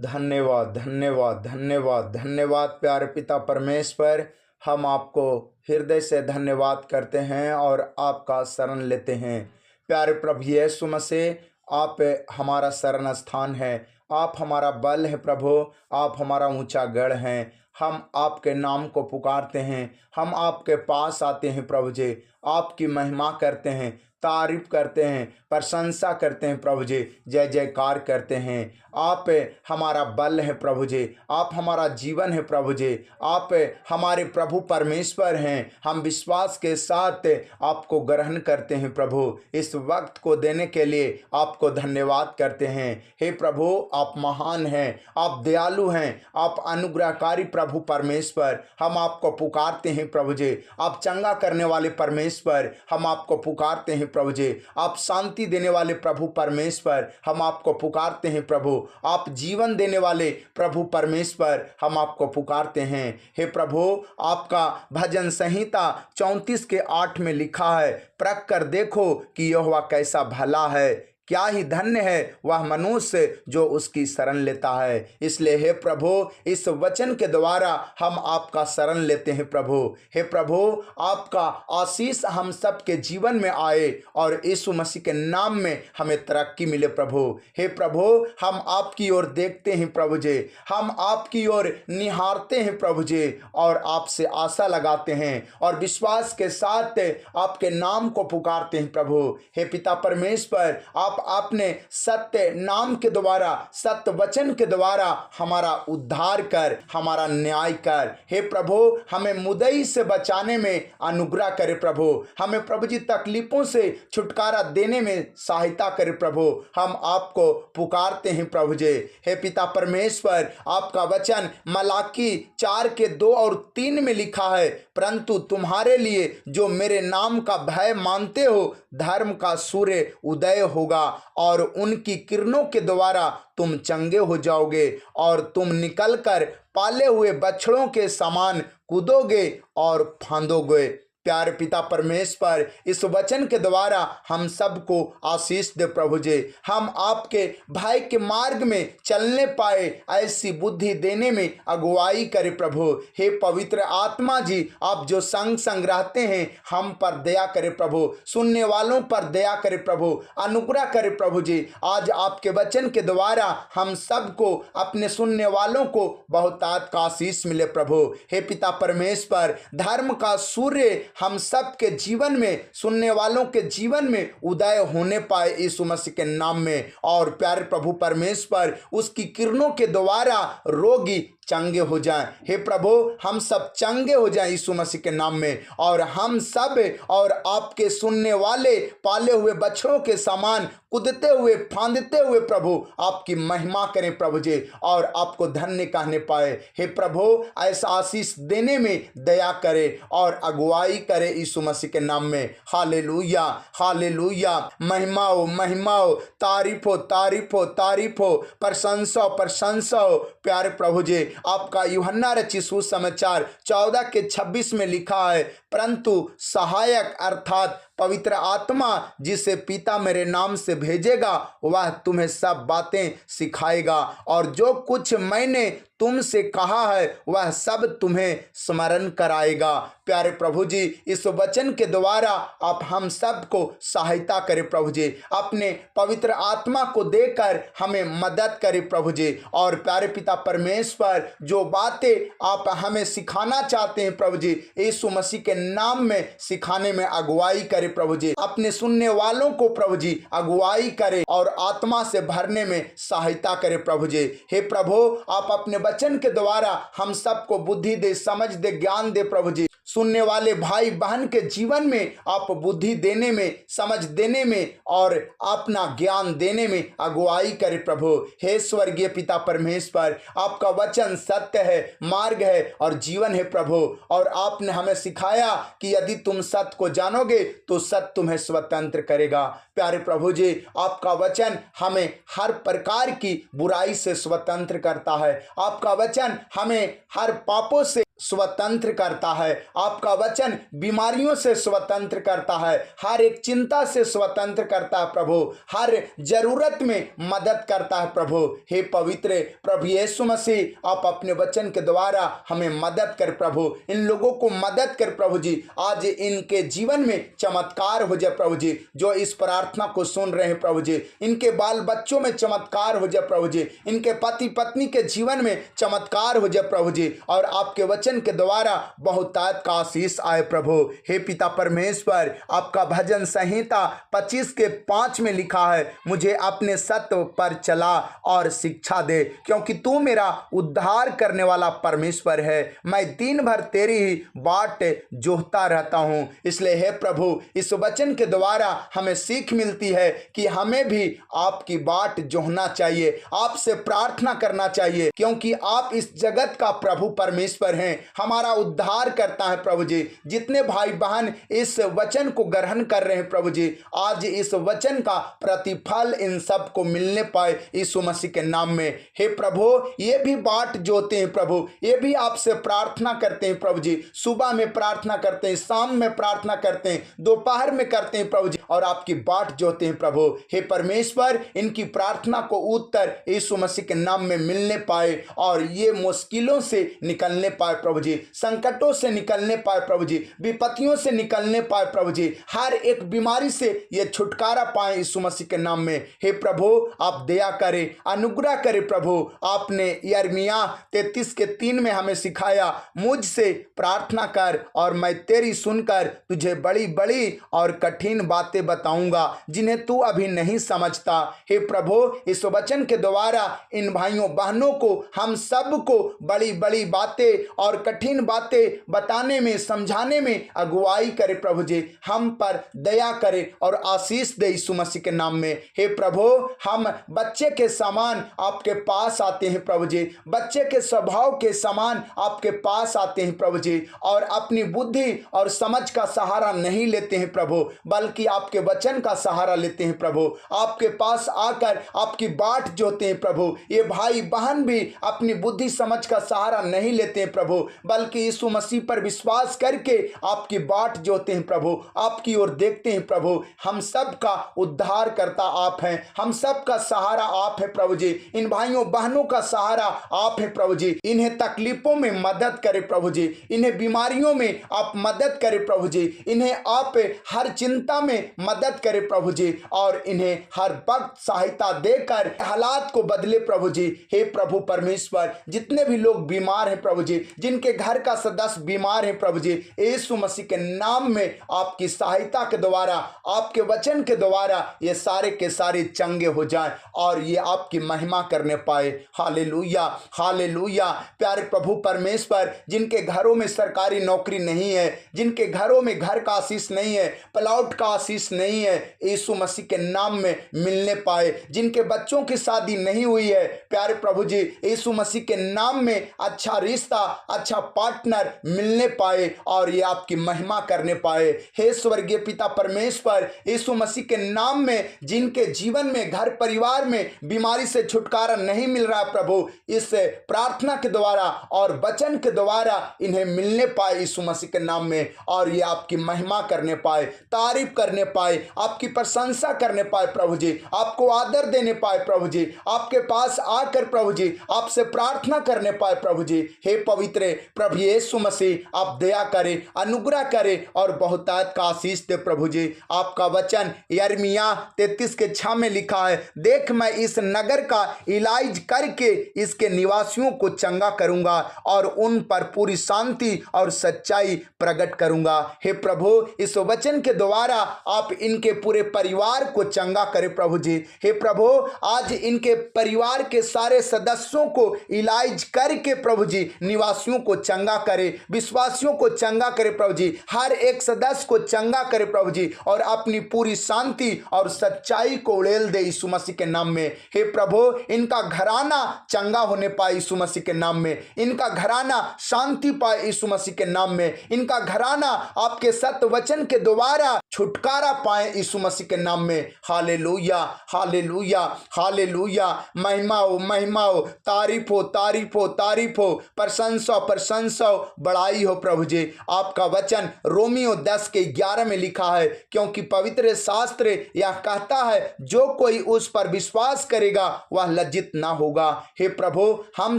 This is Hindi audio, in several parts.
धन्यवाद धन्यवाद धन्यवाद धन्यवाद प्यारे पिता परमेश्वर। हम आपको हृदय से धन्यवाद करते हैं और आपका शरण लेते हैं। प्यारे प्रभु यीशु मसीह, आप हमारा शरण स्थान है, आप हमारा बल है प्रभु, आप हमारा ऊंचा गढ़ हैं। हम आपके नाम को पुकारते हैं, हम आपके पास आते हैं प्रभु जी, आपकी महिमा करते हैं, तारीफ करते हैं, प्रशंसा करते हैं प्रभु जी, जय जयकार करते हैं। आप हमारा बल है प्रभु जी, आप हमारा जीवन है प्रभु जी, आप हमारे प्रभु परमेश्वर हैं। हम विश्वास के साथ आपको ग्रहण करते हैं प्रभु। इस वक्त को देने के लिए आपको धन्यवाद करते हैं। हे प्रभु, आप महान हैं, आप दयालु हैं, आप अनुग्रहकारी प्रभु परमेश्वर। हम आपको पुकारते हैं प्रभु जी, आप चंगा करने वाले परमेश्वर, हम आपको पुकारते हैं प्रभु जी। आप शांति देने वाले प्रभु परमेश्वर, हम आपको पुकारते हैं प्रभु। आप जीवन देने वाले प्रभु परमेश्वर, हम आपको पुकारते हैं। हे प्रभु, आपका भजन संहिता 34:8 में लिखा है, परख कर देखो कि यहोवा कैसा भला है, क्या ही धन्य है वह मनुष्य जो उसकी शरण लेता है। इसलिए हे प्रभु, इस वचन के द्वारा हम आपका शरण लेते हैं प्रभु। हे प्रभु, आपका आशीष हम सब के जीवन में आए और यीशु मसीह के नाम में हमें तरक्की मिले प्रभु। हे प्रभु, हम आपकी ओर देखते हैं प्रभु जी, हम आपकी ओर निहारते हैं प्रभु जी, और आपसे आशा लगाते हैं और विश्वास के साथ आपके नाम को पुकारते हैं प्रभु। हे पिता परमेश्वर, आपने सत्य नाम के द्वारा, सत्य वचन के द्वारा हमारा उद्धार कर, हमारा न्याय कर। हे प्रभु, हमें मुद्दई से बचाने में अनुग्रह करे प्रभु। हमें प्रभु जी तकलीफों से छुटकारा देने में सहायता करे प्रभु। हम आपको पुकारते हैं प्रभु जी। हे पिता परमेश्वर, आपका वचन मलाकी 4:2 और 3 में लिखा है, परंतु तुम्हारे लिए जो मेरे नाम का भय मानते हो, धर्म का सूर्य उदय होगा और उनकी किरणों के द्वारा तुम चंगे हो जाओगे और तुम निकलकर पाले हुए बछड़ों के समान कूदोगे और फांदोगे। प्यारे पिता परमेश्वर, इस वचन के द्वारा हम सबको आशीष दे प्रभु जी। हम आपके भय के मार्ग में चलने पाए, ऐसी बुद्धि देने में अगुवाई करे प्रभु। हे पवित्र आत्मा जी, आप जो संग संग रहते हैं, हम पर दया करे प्रभु, सुनने वालों पर दया करे प्रभु, अनुग्रह करे प्रभु जी। आज आपके वचन के द्वारा हम सबको, अपने सुनने वालों को बहुतायत का आशीष मिले प्रभु। हे पिता परमेश्वर, धर्म का सूर्य हम सब के जीवन में, सुनने वालों के जीवन में उदय होने पाए यीशु मसीह के नाम में। और प्यारे प्रभु परमेश्वर, उसकी किरणों के द्वारा रोगी चंगे हो जाएं। हे प्रभु, हम सब चंगे हो जाएं यीशु मसीह के नाम में, और हम सब और आपके सुनने वाले पाले हुए बछड़ों के समान कूदते हुए, फांदते हुए प्रभु आपकी महिमा करें प्रभु जी, और आपको धन्य कहने पाए। हे प्रभु, ऐसा आशीष देने में दया करे और अगुवाई करे यीशु मसीह के नाम में। हालेलुया हालेलुया, महिमा हो महिमा हो, तारीफ हो तारीफ हो तारीफ हो, प्रशंसा हो प्रशंसा हो। प्यारे प्रभु जी, आपका यूहन्ना रचित सुसमाचार 14:26 में लिखा है, परंतु सहायक अर्थात पवित्र आत्मा जिसे पिता मेरे नाम से भेजेगा, वह तुम्हें सब बातें सिखाएगा और जो कुछ मैंने तुमसे कहा है वह सब तुम्हें स्मरण कराएगा। प्यारे प्रभु जी, इस वचन के द्वारा आप हम सबको सहायता करें प्रभु जी, अपने पवित्र आत्मा को देकर हमें मदद करें प्रभु जी। और प्यारे पिता परमेश्वर, जो बातें आप हमें सिखाना चाहते हैं प्रभु जी, यीशु मसीह के नाम में सिखाने में अगुवाई करें प्रभु जी। अपने सुनने वालों को प्रभु जी अगुवाई करें और आत्मा से भरने में सहायता करें प्रभु जी। हे प्रभु, आप अपने वचन के द्वारा हम सबको बुद्धि दे, समझ दे, ज्ञान दे प्रभु जी। सुनने वाले भाई बहन के जीवन में आप बुद्धि देने में, समझ देने में और अपना ज्ञान देने में अगुवाई करे प्रभु। हे स्वर्गीय पिता परमेश्वर, आपका वचन सत्य है, मार्ग है और जीवन है प्रभु। और आपने हमें सिखाया कि यदि तुम सत्य को जानोगे तो सत्य तुम्हें स्वतंत्र करेगा। प्यारे प्रभु जी, आपका वचन हमें हर प्रकार की बुराई से स्वतंत्र करता है। आपका वचन हमें हर पापों से स्वतंत्र करता है, आपका वचन बीमारियों से स्वतंत्र करता है, हर एक चिंता से स्वतंत्र करता है प्रभु, हर जरूरत में मदद करता है प्रभु। हे पवित्र प्रभु यीशु मसीह, आप अपने वचन के द्वारा हमें मदद कर प्रभु, इन लोगों को मदद कर प्रभु जी। आज इनके जीवन में चमत्कार हो जाए प्रभु जी, जो इस प्रार्थना को सुन रहे हैं प्रभु जी, इनके बाल बच्चों में चमत्कार हो जाए प्रभु जी, इनके पति पत्नी के जीवन में चमत्कार हो जाए प्रभु जी, और आपके वचन के द्वारा बहुतायत का आशीष आए प्रभु। हे पिता परमेश्वर, आपका भजन संहिता 25:5 में लिखा है, मुझे अपने सत्य पर चला और शिक्षा दे, क्योंकि तू मेरा उद्धार करने वाला परमेश्वर है। मैं दिन भर तेरी ही बाट जोहता रहता हूँ। इसलिए हे प्रभु, इस वचन के द्वारा हमें सीख मिलती है कि हमें भी आपकी बाट जोहना चाहिए, आपसे प्रार्थना करना चाहिए, क्योंकि आप इस जगत का प्रभु परमेश्वर हैं, हमारा उद्धार करता है प्रभु जी। जितने भाई बहन इस वचन को ग्रहण कर रहे हैं प्रभु जी, आज इस वचन का प्रतिफल इन सब को मिलने पाए यीशु मसीह के नाम में। हे प्रभु, ये भी बाट जोते हैं प्रभु, ये भी आपसे प्रार्थना करते हैं प्रभु जी, सुबह में प्रार्थना करते हैं, शाम में प्रार्थना करते हैं, दोपहर में करते हैं प्रभु जी, और आपकी बाट जोते हैं प्रभु। हे परमेश्वर, इनकी प्रार्थना को उत्तर यीशु मसीह के नाम में मिलने पाए, और ये मुश्किलों से निकलने पाए प्रभु जी, संकटों से निकलने पाए प्रभु जी, विपत्तियों से निकलने पाए प्रभु जी, हर एक बीमारी से ये छुटकारा पाए यीशु मसीह के नाम में। हे प्रभु, आप दया करें, अनुग्रह करें प्रभु। आपने यिर्मयाह 33:3 में हमें सिखाया, मुझसे प्रार्थना कर और मैं तेरी सुनकर तुझे बड़ी बड़ी और कठिन बातें बताऊंगा जिन्हें तू अभी नहीं समझता। हे प्रभु, इस वचन के द्वारा इन भाइयों बहनों को, हम सबको बड़ी बड़ी बातें और कठिन बातें बताने में, समझाने में अगुवाई करे प्रभु जी, हम पर दया करे और आशीष दे यीशु मसीह के नाम में। हे प्रभु, हम बच्चे के समान आपके पास आते हैं प्रभु जी, बच्चे के स्वभाव के समान आपके पास आते हैं प्रभु जी, और अपनी बुद्धि और समझ का सहारा नहीं लेते हैं प्रभु, बल्कि आपके वचन का सहारा लेते हैं प्रभु। आपके पास आकर आपकी बाट जोते हैं प्रभु। ये भाई बहन भी अपनी बुद्धि समझ का सहारा नहीं लेते हैं प्रभु, बल्कि यीशु मसीह पर विश्वास करके आपकी बाट जोते हैं प्रभु, आपकी ओर देखते हैं प्रभु। हम सब का उद्धार करता आप हैं, हम सब का सहारा आप हैं प्रभु जी, इन भाइयों बहनों का सहारा आप हैं प्रभु जी। इन्हें तकलीफों में मदद करें प्रभु जी, इन्हें बीमारियों में आप मदद करें प्रभु जी, इन्हें आप हर चिंता में मदद करें प्रभु जी, और इन्हें हर वक्त सहायता देकर हालात को बदले प्रभु जी। हे प्रभु परमेश्वर, जितने भी लोग बीमार हैं प्रभु जी, जिनके घर का सदस्य बीमार है प्रभु जी, यीशु मसीह के नाम में आपकी सहायता के द्वारा, आपके वचन के द्वारा ये सारे के सारे चंगे हो जाएं और ये आपकी महिमा करने पाए। Hallelujah, hallelujah. प्यारे प्रभु परमेश्वर, जिनके घरों में सरकारी नौकरी नहीं है, जिनके घरों में घर का आशीष नहीं है, प्लॉट का आशीष नहीं है, यीशु मसीह के नाम में मिलने पाए। जिनके बच्चों की शादी नहीं हुई है, प्यारे प्रभु जी, यीशु मसीह के नाम में अच्छा रिश्ता, अच्छा पार्टनर मिलने पाए और ये आपकी महिमा करने पाए। हे स्वर्गीय पिता परमेश्वर, यीशु मसीह के नाम में जिनके जीवन में, घर परिवार में बीमारी से छुटकारा नहीं मिल रहा प्रभु, इस प्रार्थना के द्वारा और वचन के द्वारा इन्हें मिलने पाए यीशु मसीह के नाम में, और ये आपकी महिमा करने पाए, तारीफ करने पाए, आपकी प्रशंसा करने पाए प्रभु जी, आपको आदर देने पाए प्रभु जी, आपके पास आकर प्रभु जी आपसे प्रार्थना करने पाए प्रभु जी। हे पवित्र प्रभु यीशु मसीह, आप दया करें, अनुग्रह करें और बहुतायत का आशीष दे प्रभु जी। आपका वचन यिर्मयाह 33:6 में लिखा है, देख मैं इस नगर का इलाज करके इसके निवासियों को चंगा करूंगा और उन पर पूरी शांति और सच्चाई प्रकट करूंगा। हे प्रभु, इस वचन के द्वारा आप इनके पूरे परिवार को चंगा करें प्रभु जी। हे प्रभु, आज इनके परिवार के सारे सदस्यों को इलाज करके प्रभु जी निवासियों को चंगा करे, विश्वासियों को चंगा करे प्रभु जी, हर एक सदस्य को चंगा करे प्रभु जी, और अपनी पूरी शांति और सच्चाई को उड़ेल दे यीशु मसीह के नाम में। हे प्रभु, इनका घराना चंगा होने पाए यीशु मसीह के नाम में, इनका घराना शांति पाए यीशु मसीह के नाम में, इनका घराना आपके सत्य वचन के द्वारा छुटकारा पाए यीशु मसीह के नाम में। Hallelujah, hallelujah, hallelujah. महिमा हो, महिमा हो, तारीफ हो, तारीफ हो, तारीफ हो, प्रशंसा, प्रशंसा हो, बड़ाई हो प्रभु जी। आपका वचन रोमियो 10:11 में लिखा है, क्योंकि पवित्र शास्त्र यह कहता है, जो कोई उस पर विश्वास करेगा वह लज्जित ना होगा। हे प्रभु, हम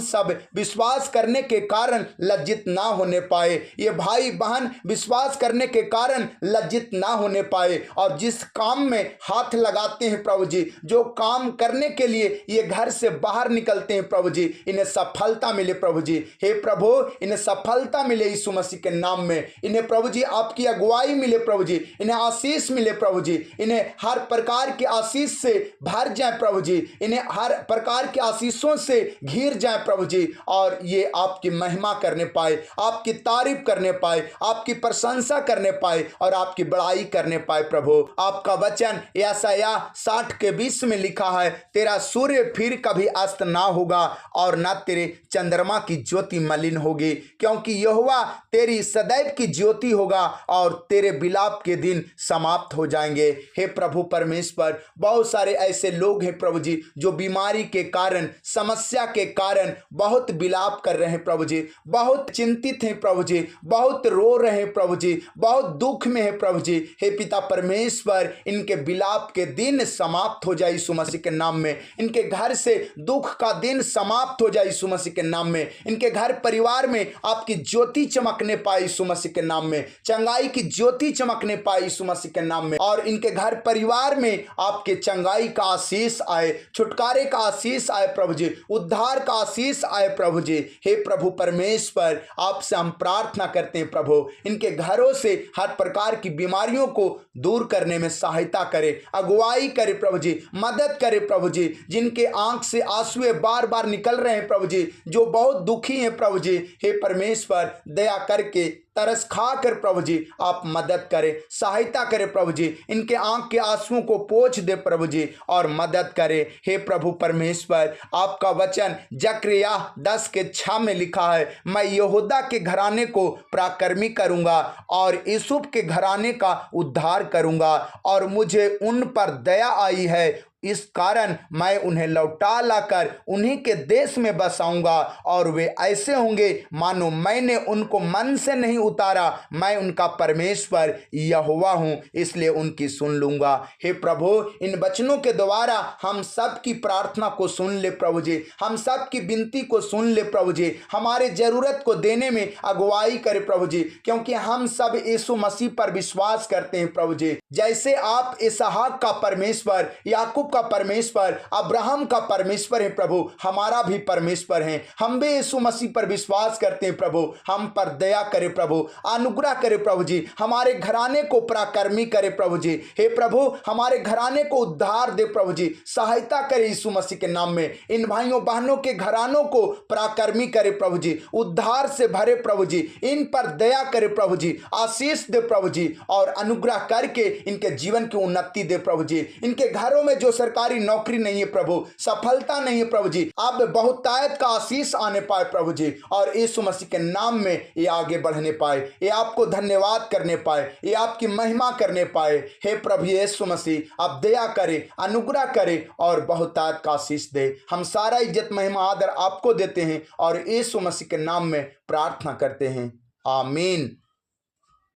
सब विश्वास करने के कारण लज्जित ना होने पाए, ये भाई बहन विश्वास करने के कारण लज्जित ना होने पाए, और जिस काम में हाथ लगाते हैं प्रभु जी, जो काम करने के लिए ये घर से बाहर निकलते हैं प्रभु जी, इन्हें सफलता मिले प्रभु जी। हे प्रभु, इन्हें सफलता मिले यीशु मसीह के नाम में। इन्हें प्रभु जी आपकी अगुवाई मिले प्रभु जी, इन्हें आशीष मिले प्रभु जी, इन्हें हर प्रकार के आशीष से भर जाए प्रभु जी, इन्हें हर प्रकार के आशीषों से घिर जाए प्रभु जी, और ये आपकी महिमा करने पाए, आपकी तारीफ करने पाए, आपकी प्रशंसा करने पाए और आपकी बड़ाई करने पाए प्रभु। आपका वचन यशायाह 60:20 में लिखा है, तेरा सूर्य फिर कभी अस्त ना होगा और न तेरे चंद्रमा की ज्योति मलिन होगी, क्योंकि यहोवा तेरी सदैव की ज्योति होगा और तेरे विलाप के दिन समाप्त हो जाएंगे। हे प्रभु परमेश्वर, बहुत सारे ऐसे लोग हैं प्रभु जी, जो बीमारी के कारण, समस्या के कारण बहुत विलाप कर रहे हैं प्रभु जी, बहुत चिंतित हैं प्रभु जी, बहुत रो रहे हैं प्रभु जी, बहुत दुख में है प्रभु जी। हे पिता परमेश्वर, इनके विलाप के दिन समाप्त हो जाए यीशु मसीह के नाम में। इनके घर से दुख का दिन समाप्त हो जाए यीशु मसीह के नाम में। इनके घर परिवार में आपकी ज्योति चमकने पाए यीशु मसीह के नाम में, चंगाई की ज्योति चमकने पाए यीशु मसीह के नाम में, और इनके घर परिवार में आपके चंगाई का आशीष आए, छुटकारे का आशीष आए प्रभु जी, उद्धार का आशीष आए प्रभु जी। हे प्रभु परमेश्वर, आपसे हम प्रार्थना करते हैं प्रभु, इनके घरों से हर प्रकार की बीमारियों को दूर करने में सहायता करे, अगुवाई करे प्रभु जी, मदद करे प्रभु जी। जिनके आंख से आंसू बार बार निकल रहे हैं प्रभु जी, जो बहुत दुखी हैं प्रभु जी, हे परमेश्वर दया करके, तरस खा कर प्रभु जी आप मदद करें, सहायता करें प्रभु जी, इनके आंख के आंसुओं को पोंछ दे प्रभु जी और मदद करें। हे प्रभु परमेश्वर, आपका वचन जकरिया 10:6 में लिखा है, मैं यहूदा के घराने को पराक्रमी करूंगा और यूसुफ के घराने का उद्धार करूंगा, और मुझे उन पर दया आई है, इस कारण मैं उन्हें लौटा लाकर उन्हीं के देश में बसाऊंगा, और वे ऐसे होंगे मानो मैंने उनको मन से नहीं उतारा। मैं उनका परमेश्वर यहोवा हूं, इसलिए उनकी सुन लूंगा। हे प्रभु, इन वचनों के द्वारा हम सब की प्रार्थना को सुन ले प्रभु जी, हम सब की विनती को सुन ले प्रभु जी, हमारे जरूरत को देने में अगुवाई करे प्रभु जी, क्योंकि हम सब यीशु मसीह पर विश्वास करते हैं प्रभु जी। जैसे आप इसहाक का परमेश्वर, याकूब का परमेश्वर, अब्राहम का परमेश्वर है प्रभु, हमारा भी परमेश्वर है। हम भी यीशु मसीह पर विश्वास करते हैं प्रभु, हम पर दया करे प्रभु, अनुग्रह करे प्रभु जी, हमारे घराने को पराक्रमी करे प्रभु जी। हे प्रभु, हमारे घराने को उद्धार दे प्रभु जी, सहायता करे यीशु मसीह के नाम में। इन भाइयों बहनों के घरानों को पराक्रमी करे प्रभु जी, उद्धार से भरे प्रभु जी, इन पर दया करे प्रभु जी, आशीष दे प्रभु जी, और अनुग्रह करके इनके जीवन की उन्नति दे प्रभु जी। इनके घरों में जो सरकारी नौकरी नहीं है प्रभु, सफलता नहीं है प्रभु जी, आप बहुतायत का आशीष आने पाए प्रभु जी, और यीशु मसीह के नाम में ये आगे बढ़ने पाए, ये आपको धन्यवाद करने पाए, ये आपकी महिमा करने पाए। हे प्रभु यीशु मसीह, आप दया करे, अनुग्रह करे और बहुतायत का आशीष दे। हम सारा इज्जत महिमा आदर आपको देते हैं और यीशु मसीह के नाम में प्रार्थना करते हैं, आमीन।